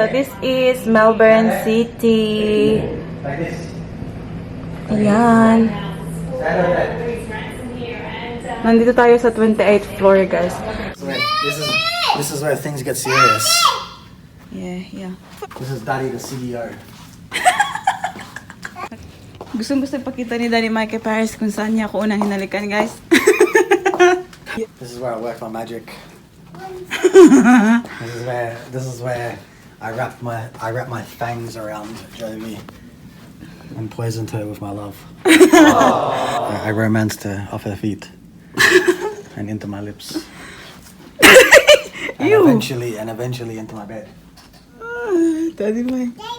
So this is Melbourne City. Ayan. Nandito tayo sa 28th floor, guys. This is where things get serious. Yeah. This is Daddy the CEO. Gustong-gusto ipakita ni Daddy Mike kay Paris kung saan niya ako unang hinalikan, guys. This is where I work my magic. This is where I wrap my fangs around Jovey and poisoned her with my love. I romanced her off her feet and into my lips. And eventually into my bed. Daddy Mike. Go.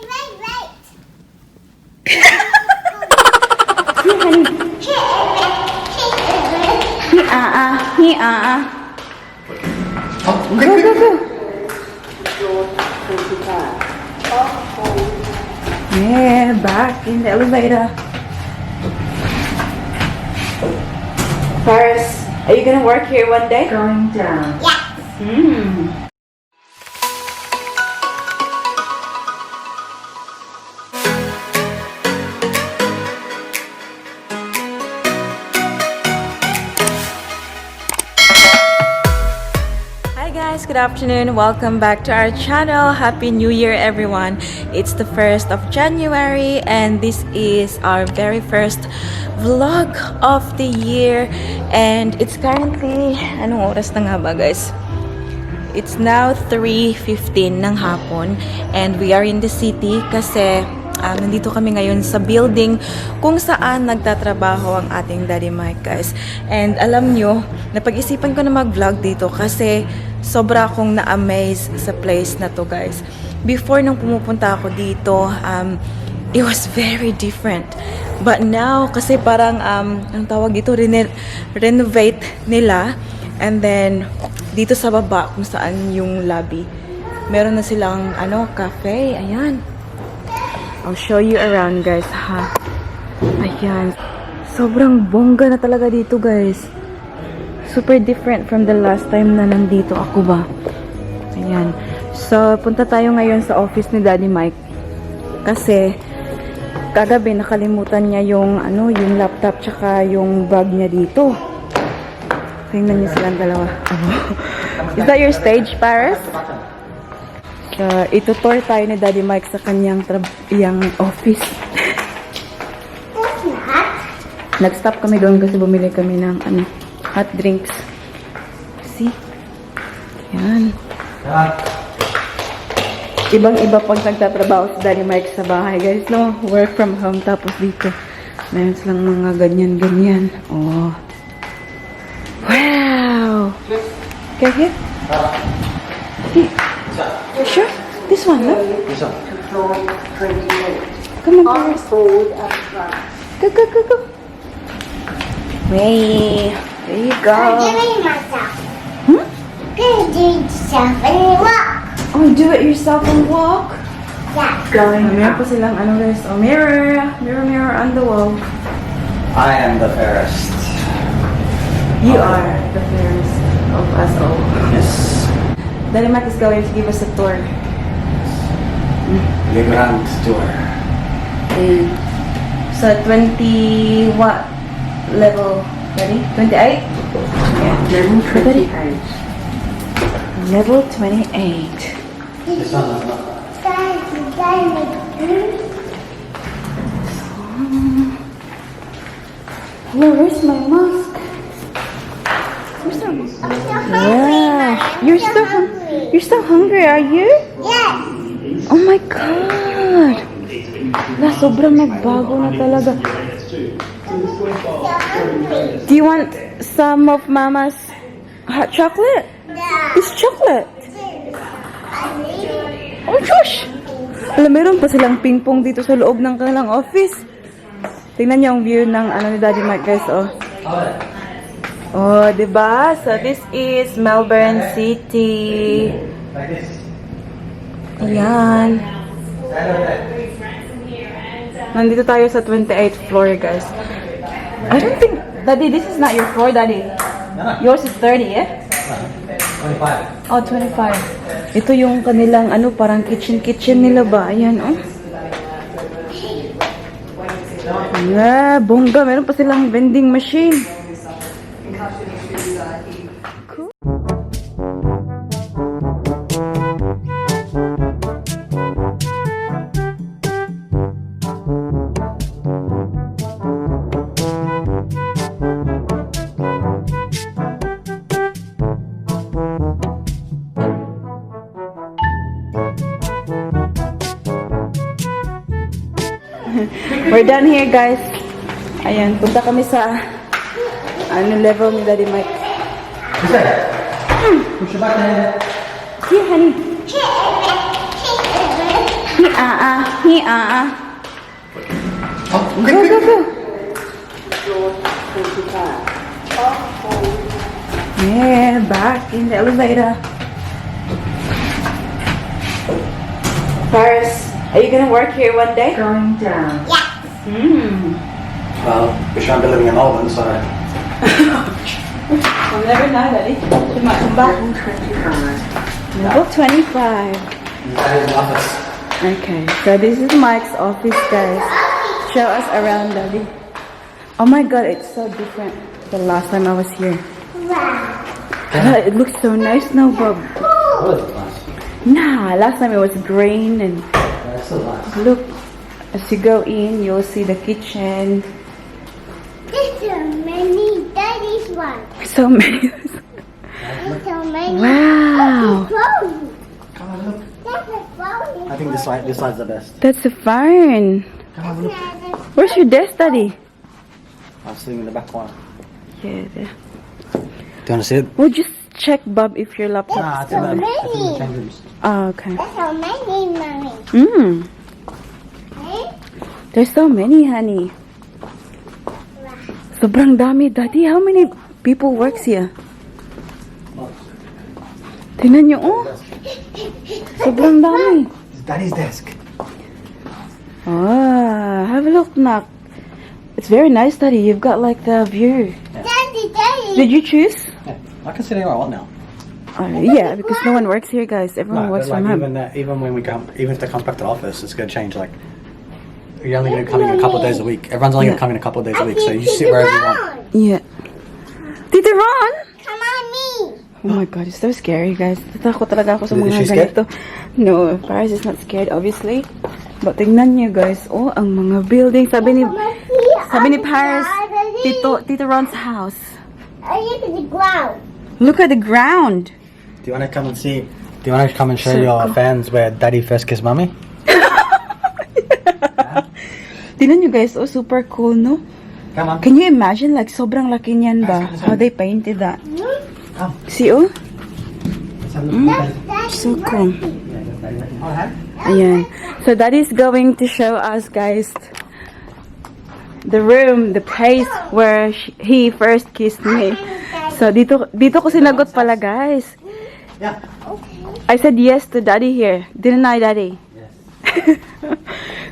Yeah, back in the elevator. Paris, are you gonna work here one day? Going down. Yeah. Good afternoon, welcome back to our channel. Happy New Year, everyone. It's the 1st of January and this is our very first vlog of the year, and it's currently, anong oras na nga ba, guys? It's now 3:15 ng hapon and we are in the city kasi nandito kami ngayon sa building kung saan nagtatrabaho ang ating Daddy Mike, guys. And alam nyo, napag-isipan ko na mag-vlog dito kasi sobra akong na-amaze sa place na to, guys. Before nung pumupunta ako dito, it was very different. But now, kasi parang, ang tawag dito, renovate nila. And then, dito sa baba, kung saan yung lobby, meron na silang, cafe. Ayan. I'll show you around, guys, ha. Ayan. Sobrang bongga na talaga dito, guys. Super different from the last time na nandito ako ba. Ayan. So, punta tayo ngayon sa office ni Daddy Mike. Kasi, kagabi nakalimutan niya yung, yung laptop tsaka yung bag niya dito. Tingnan niyo silang dalawa. Is that your stage, Paris? So, itutour tayo ni Daddy Mike sa kanyang office. Nag-stop kami doon kasi bumili kami ng, hot drinks. See? Yan. Ibang-iba pag nagtatrabaho si Daddy Mike sa bahay, guys, no? Work from home, tapos dito meron silang mga ganyan-ganyan. Oh. Wow! Okay, here? See? Sure? This one, no? This one. Come on, Paris. Go. Wait. There you go. I'm doing myself. Gonna do it yourself and walk. Oh, do it yourself and walk? Yeah. Meron pa silang guys. Oh, mirror on the wall. I am the fairest. You are the fairest of us all. Yes. Daddy Mike is going to give us a tour. Le Grand Tour. Okay. So, 20 what level? Ready? 28? Yeah. Level 28. Level 28. This one is not. Hello, where's my mask? Where's my mask? I'm still hungry. Yeah. You're still hungry, are you? Yes. Oh my God! Sobrang nagbago na talaga. Do you want some of Mama's hot chocolate? Yeah. It's chocolate. Oh gosh! Alam, meron pa silang ping-pong dito sa loob ng kanilang office. Tingnan niyo ang view ng ni Daddy Mike, guys, oh. Oh, diba? So, this is Melbourne City. Ayan. Nandito tayo sa 28th floor, guys. I don't think, Daddy, this is not your floor, Daddy. Yours is 30, eh? 25. Oh, 25. Ito yung kanilang ano, parang kitchen nila ba? Ayan, oh. Ah, bongga. Meron pa silang vending machine. Cool. We're done here, guys. Ayan, punta kami sa level ni Daddy Mike. Push your button. Here, honey. Here. Oh, Go, go, go. Yeah, back in the elevator. Paris, are you gonna work here one day? Going down. Yeah. Well, we're trying to be living in Melbourne, so. We'll never know, Daddy. She might come back. Level 25. That is the office. Okay, so this is Mike's office, guys. Show us around, Daddy. Oh my god, it's so different than last time I was here. Wow. God, it looks so nice now, Bob. Oh, that's nice. Nah, last time it was green and That's still nice. look, as you go in, you'll see the kitchen. There's so many. Daddy's one. So many. There's so many. Wow. Phone. Come on, look. That's a phone. I think this side's the best. That's a fine. Come on, look. Where's your desk, Daddy? I'm sitting in the back corner. Yeah, there. Do you want to see it? We'll just check, Bob, if your laptop. Nah, it's in the change rooms. Oh, okay. There's so many, Mommy. Hey? There's so many, honey. Sobrang dami, Daddy. How many people works here? Tingnan niyo, oh. Sobrang dami. It's Daddy's desk. Ah, have a look, Nak. It's very nice, Daddy. You've got like the view. Daddy. Did you choose? Yeah, I can sit anywhere I want now. Yeah, because no one works here, guys. Everyone No, works but like from home. even when we come, even if they come back to the office, it's gonna change. Like you're only gonna come in a couple of days a week. Everyone's only Yeah. gonna come in a couple of days a week, so you sit wherever you want. Yeah. Tita Ron! Come on, me. Oh my god, it's so scary, guys. Tatakot talaga ako sa Is mga she scared? ganito. No, Paris is not scared, obviously. But tingnan niyo, guys. Oh, ang mga building. Sabi ni Paris, Tito Ron's house. Look at the ground. Look at the ground. Do you want to come and see? Do you want to come and show So your cool. fans where Daddy first kissed Mummy? Tingnan niyo, guys. Oh, super cool, no? Come on. Can you imagine, like, sobrang laki niyan ba? How they painted that. Come. See, oh? Let's have a look at Daddy. So cool. Yeah, that's Daddy. Oh, hi. Ayan. So Daddy's going to show us, guys, the room, the place where he first kissed me. So dito ko sinagot pala, guys. Yeah. I said yes to Daddy here. Didn't I, Daddy? Yes.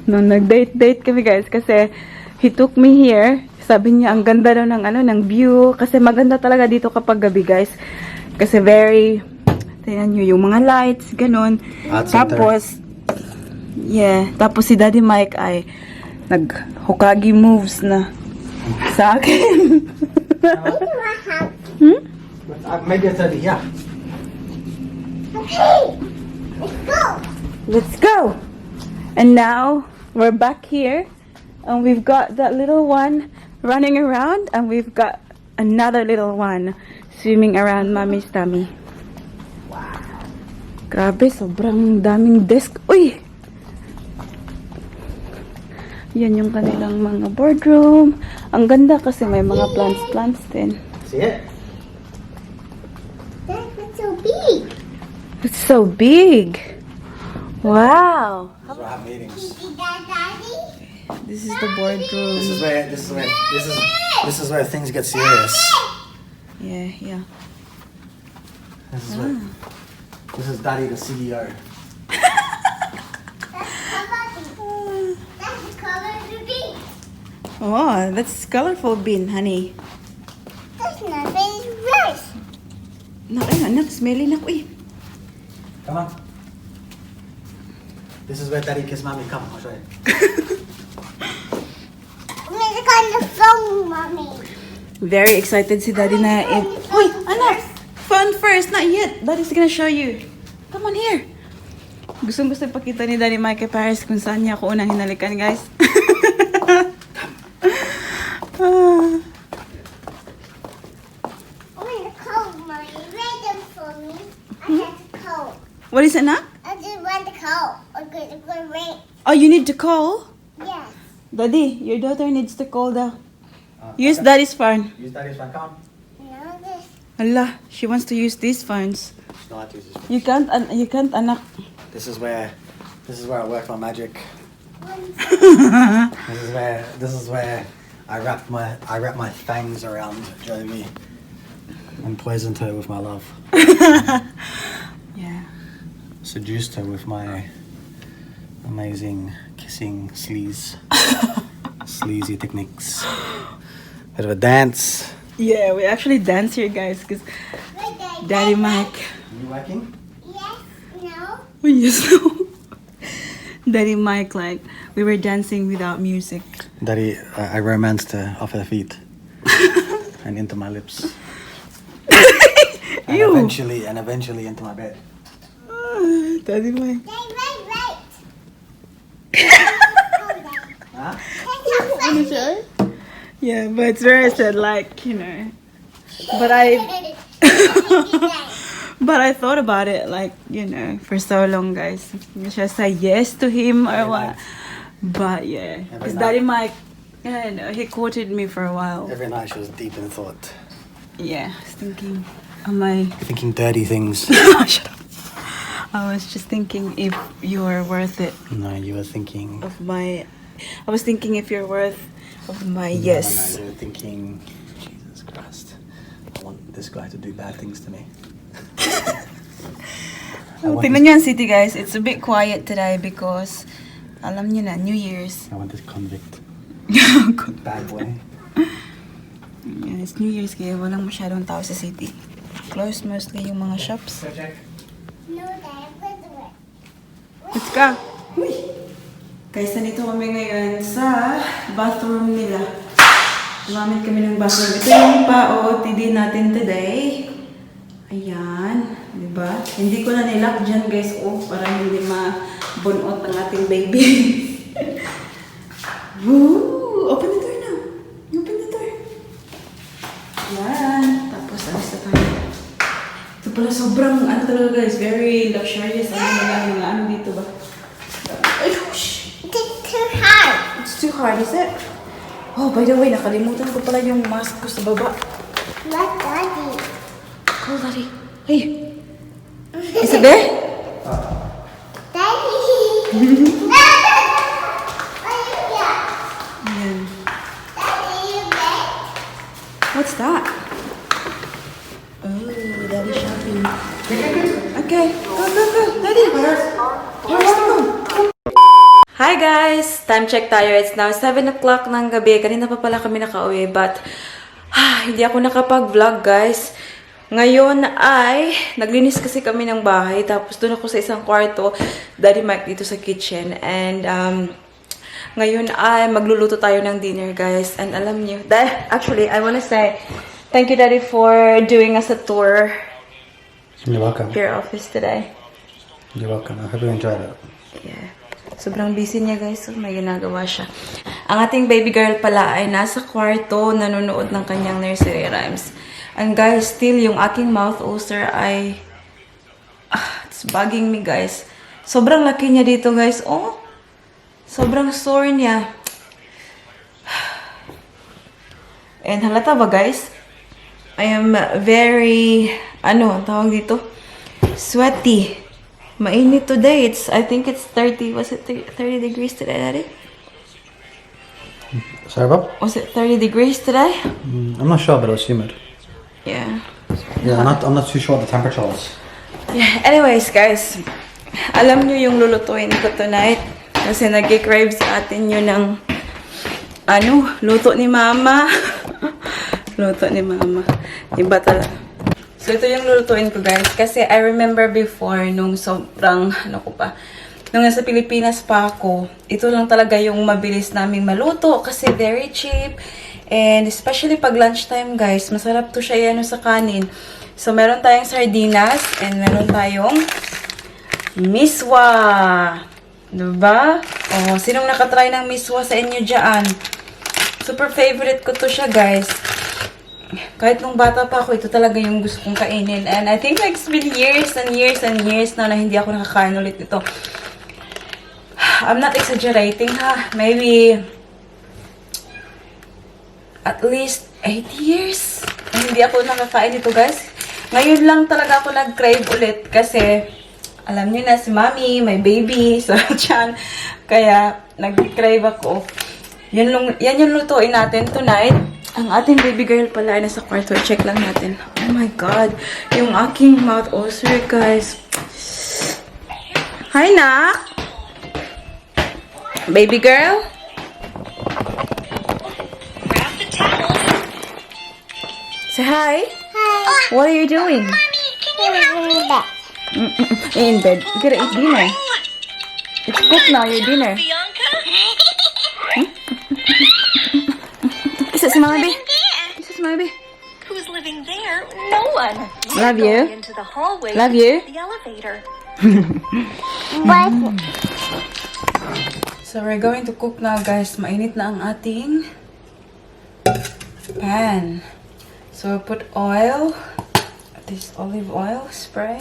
No, nag-date kami, guys, kasi he took me here. Sabi niya ang ganda daw ng view kasi maganda talaga dito kapag gabi, guys. Kasi very, tingnan niyo yung mga lights, ganun. Tapos tapos si Daddy Mike ay nag-Hokage moves na sa akin. Maybe a 30, yeah. Okay. Let's go. Let's go! And now, we're back here. And we've got that little one running around. And we've got another little one swimming around Mommy's tummy. Wow. Grabe, sobrang daming desk. Uy! Yan yung kanilang mga boardroom. Ang ganda kasi may mga plants din. See it? That's so big. It's so big! Wow! This is where I have meetings. See that, Daddy? This is the boardroom. This is where things get serious. Yeah. This is Daddy the CEO. That's the color of the bean. Oh, that's colorful bean, honey. That's not very rice. No, ayun, that's smelly na ko eh. Come on. This is where Daddy kiss Mommy. Come, I'll show you. I'm gonna go on the phone, Mommy. Very excited si Daddy na Uy, anak! Phone first, not yet. Daddy's gonna show you. Come on here. Gustong-gusto ipakita ni Daddy Mike kay Paris kung saan niya ako unang hinalikan, guys. I'm gonna cold, Mommy. Read them for me. I have to cold. What is it, Nak? I just want to cold. I'm gonna rain. Oh, you need to call? Yes. Daddy, your daughter needs to call the... Use Daddy's phone. Use Daddy's phone. Come on. No, this. Allah, she wants to use these phones. No, I have to use this phone. You can't, anak. This is where I work my magic. This is where I wrap my fangs around Jovey and poisoned her with my love. Yeah. Seduced her with my amazing kissing sleazy techniques. Bit of a dance. Yeah, we actually dance here, guys, because Daddy Mike... You working? Yes. No. Oh, yes, no. Daddy Mike, like, we were dancing without music. Daddy, I romanced her off her feet and into my lips. And Ew. eventually into my bed. Daddy Mike. Right. Huh? Yeah, but it's very sad, like, you know. But I thought about it, like, you know, for so long, guys. Should I say yes to him or Every what? night. But yeah, because night. Daddy Mike, you know, he courted me for a while. Every night she was deep in thought, Yeah, I was thinking, am I... thinking dirty things. Shut up. I was just thinking if you were worth it No, you were thinking. of my... I was thinking if you're worth of my No, yes. you were thinking. Jesus Christ, I want this guy to do bad things to me. Oh, tingnan niyo ang city, guys. It's a bit quiet today because alam niyo na, New Year's. I want this convict. Good. Bad boy. Yeah, it's New Year's kaya walang masyadong tao sa city. Closed mostly yung mga shops. No, Dad. I'm going to work. Let's go! Guys, nandito kami ngayon sa bathroom nila. Gumamit kami ng bathroom. Ito yung pa-OOTD natin today. Ayan. Diba? Hindi ko na nilock dyan, guys. Oh, para hindi mabunot ang ating baby. Woo! Open the door now. Open the door. Ayan. Tapos, alis na tayo. Ito pala sobrang, ano talaga, guys, very luxurious. Mga ano dito ba? Ay, shh! It's too hard. It's too hard, is it? Oh, by the way, nakalimutan ko pala yung mask ko sa baba. Let Daddy. Call Daddy. Hey! Is it there? Daddy. Ayan. Daddy, you back? What's that? Oh, Daddy shopping. Okay, go. Daddy! Where's the room? Hi guys! Time check tayo. It's now 7 o'clock ng gabi. Kanina pa pala kami nakauwi, but hindi ako nakapag-vlog, guys. Ngayon ay, naglinis kasi kami ng bahay, tapos doon ako sa isang kwarto, Daddy Mike dito sa kitchen, and ngayon ay magluluto tayo ng dinner, guys. And alam niyo, actually, I wanna say, thank you, Daddy, for doing us a tour You're welcome. of your office today. You're welcome. I hope you enjoyed it. Yeah. Sobrang busy niya, guys. So, may ginagawa siya. Ang ating baby girl pala ay nasa kwarto, nanonood ng kanyang nursery rhymes. And guys, still yung aking mouth ulcer ay it's bugging me, guys. Sobrang laki niya dito, guys. Oh, sobrang sore niya. And halata ba, guys? I am very, tawag dito? Sweaty. Mainit today. I think it's 30, was it 30 degrees today, Daddy? Sorry, Bob? Was it 30 degrees today? I'm not sure, but it was humid. Yeah. Yeah, I'm not too sure what the temperature was. Yeah, anyways, guys. Alam nyo yung lulutuin ko tonight. Kasi nag-crave sa atin yun ng, luto ni Mama. Luto ni Mama. Iba talaga. So, ito yung lulutuin ko, guys. Kasi I remember before, nung sobrang, nung nasa Pilipinas pa ako, ito lang talaga yung mabilis naming maluto kasi very cheap. And especially pag lunchtime, guys, masarap to siya yan sa kanin. So, meron tayong sardinas and meron tayong miswa. Diba? Oh, sinong nakatry ng miswa sa inyo dyan? Super favorite ko to siya, guys. Kahit nung bata pa ako, ito talaga yung gusto kong kainin. And I think like it's been years and years and years na hindi ako nakakain ulit ito. I'm not exaggerating, ha? Maybe at least 8 years na hindi ako nakakain ito, guys. Ngayon lang talaga ako nag-crave ulit kasi alam niyo na si Mommy, may baby, so tiyan. Kaya nag-crave ako. Yan yung lutuin natin tonight. Ang ating baby girl pala ay nasa kwarto. Check lang natin. Oh my God. Yung aking mouth ulcer, guys. Hi, Nak! Baby girl? Say hi. Hi. What are you doing? Mommy, can you help me? In bed. You gotta eat dinner. It's cooked now, your dinner. Is that Mama B? Is that Mama B? Who's living there? No one. Love you. Into the hallway. Love you. The elevator. What? So we're going to cook now, guys. Mainit na ang ating pan. So we put oil. This olive oil spray.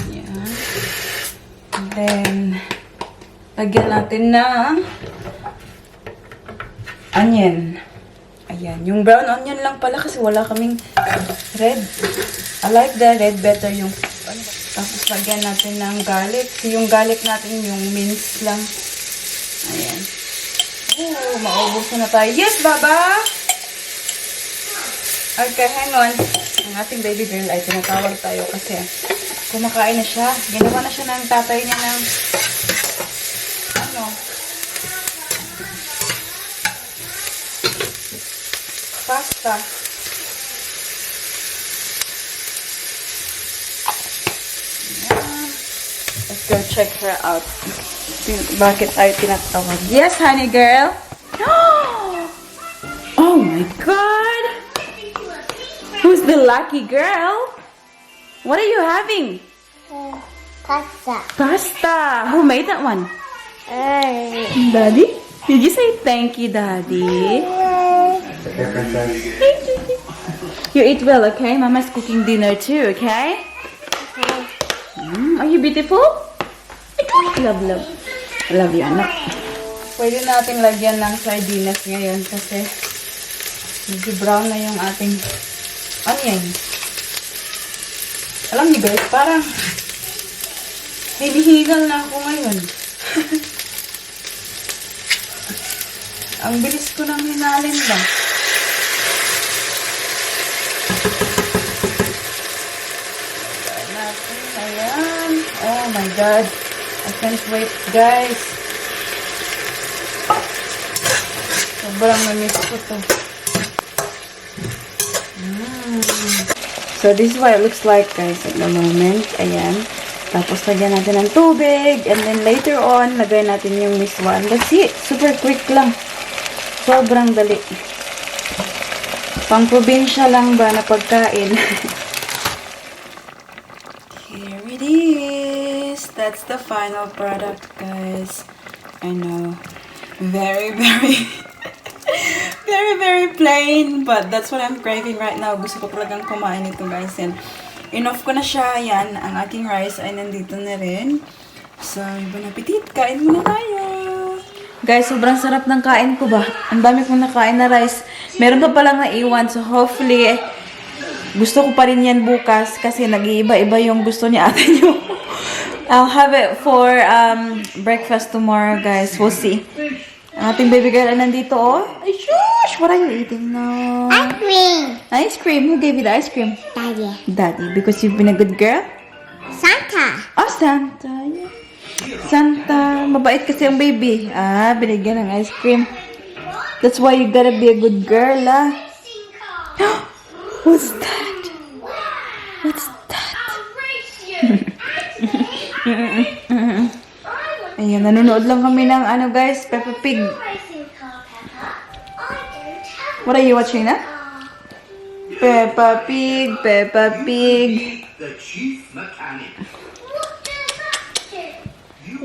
Yeah. And then lagyan natin ng onion. Ayan. Yung brown onion lang pala kasi wala kaming red. I like the red better yung tapos lagyan natin ng garlic. So yung garlic natin yung mince lang. Ayan. Oh, maubos na tayo. Yes, Baba! Okay, hang on. Ang ating baby girl ay tinatawag tayo kasi kumakain na siya. Ginawa na siya ng tatay niya ng pasta. Ayan. Let's go check her out. Bakit tayo tinatawag? Yes, honey girl. Oh my God! Who's the lucky girl? What are you having? Pasta. Pasta. Who made that one? Daddy? Did you say thank you, Daddy? Okay, princess. You eat well, okay? Mama's cooking dinner too, okay? Are you beautiful? Love, love. Love you, anak. Pwede nating lagyan ng sardinas ngayon kasi medyo brown na yung ating onion. Alam niyo guys, parang hinihingal na ako ngayon. Ang bilis ko nang hinalin ba? Ayan. Oh my God. I can't wait, guys. Sobrang namiss ko to. So, this is what it looks like, guys, at the moment. Ayan. Tapos, lagyan natin ng tubig. And then, later on, lagay natin yung miswa. And that's it. Super quick lang. Sobrang dali. Pang-probinsya lang ba na pagkain? Here it is. That's the final product, guys. I know. Very, very, very plain. But that's what I'm craving right now. Gusto ko talagang kumain ito, guys. And enough ko na siya. Yan. Ang aking rice ay nandito na rin. So, bon appetit. Kain muna tayo. Guys, sobrang sarap ng kain ko ba? Ang dami kong nakain na rice. Meron pa palang naiwan. So, hopefully, gusto ko pa rin yan bukas kasi nag-iiba-iba yung gusto ni ate nyo. I'll have it for breakfast tomorrow, guys. We'll see. Ang ating baby girl ay nandito, oh. Ay, shush! What are you eating now? Ice cream. Ice cream? Who gave you the ice cream? Daddy. Daddy, because you've been a good girl? Santa. Oh, Santa. Yeah. Santa. Mabait kasi ang baby. Ah, binigyan ng ice cream. That's why you gotta be a good girl, ah. What's that? What's that? Ayan, nanonood lang kami ng ano guys, Peppa Pig. What are you watching na? Peppa Pig, Peppa Pig. The chief mechanic.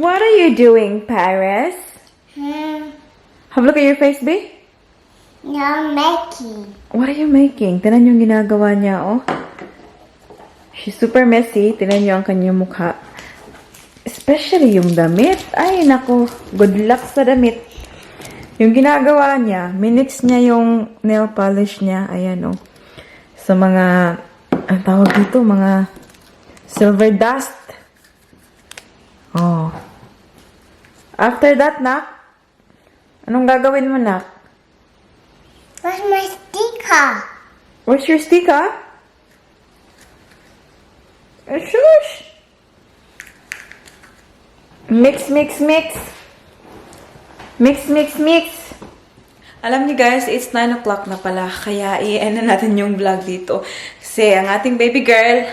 What are you doing, Paris? Have a look at your face, babe. No making. What are you making? Tinan yung ginagawa niya, oh. She's super messy. Tinan niyo ang kanyang mukha. Especially yung damit. Ay, naku. Good luck sa damit. Yung ginagawa niya, minix niya yung nail polish niya. Ayan, oh. Sa mga, ang tawag dito, mga silver dust. Oh. After that, nak, anong gagawin mo, nak? Where's my sticker? Where's your sticker? Shush! Mix, mix, mix. Mix, mix, mix. Alam niyo guys, it's 9 o'clock na pala. Kaya i-end na natin yung vlog dito. Kasi ang ating baby girl,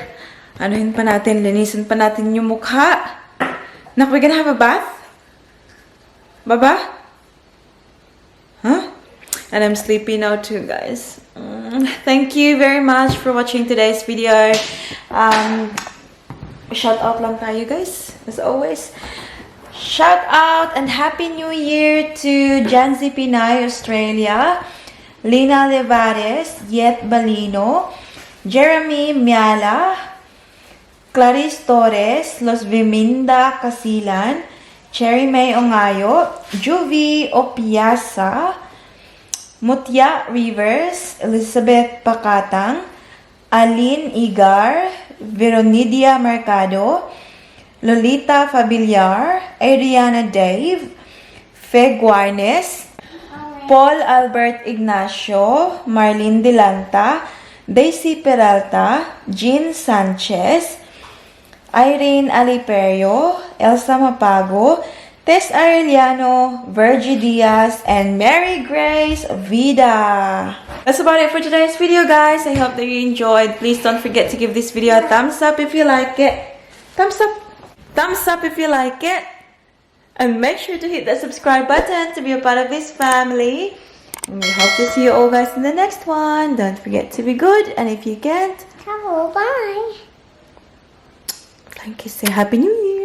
anuhin pa natin, linisin pa natin yung mukha. Nak, we're gonna have a bath? Baba? Huh? And I'm sleepy now too, guys. Thank you very much for watching today's video. Shout out lang tayo, guys. As always. Shout out and Happy New Year to Janzi Pinay, Australia. Lina Levares, Yet Balino. Jeremy Miala. Clarice Torres, Los Viminda, Casilan. Cherry May Ongayo. Jovey Opiasa. Mutya Rivers, Elizabeth Pakatang, Aline Igar, Veronidia Mercado, Lolita Fabiliar, Adriana Dave, Fe Guarnes, Paul Albert Ignacio, Marlene Delanta, Daisy Peralta, Jean Sanchez, Irene Aliperio, Elsa Mapago, Tess Arellano, Virgie Diaz, and Mary Grace Vida. That's about it for today's video, guys. I hope that you enjoyed. Please don't forget to give this video a thumbs up if you like it. Thumbs up. Thumbs up if you like it. And make sure to hit that subscribe button to be a part of this family. And we hope to see you all guys in the next one. Don't forget to be good. And if you can't, Hello, bye. thank you. Say Happy New Year.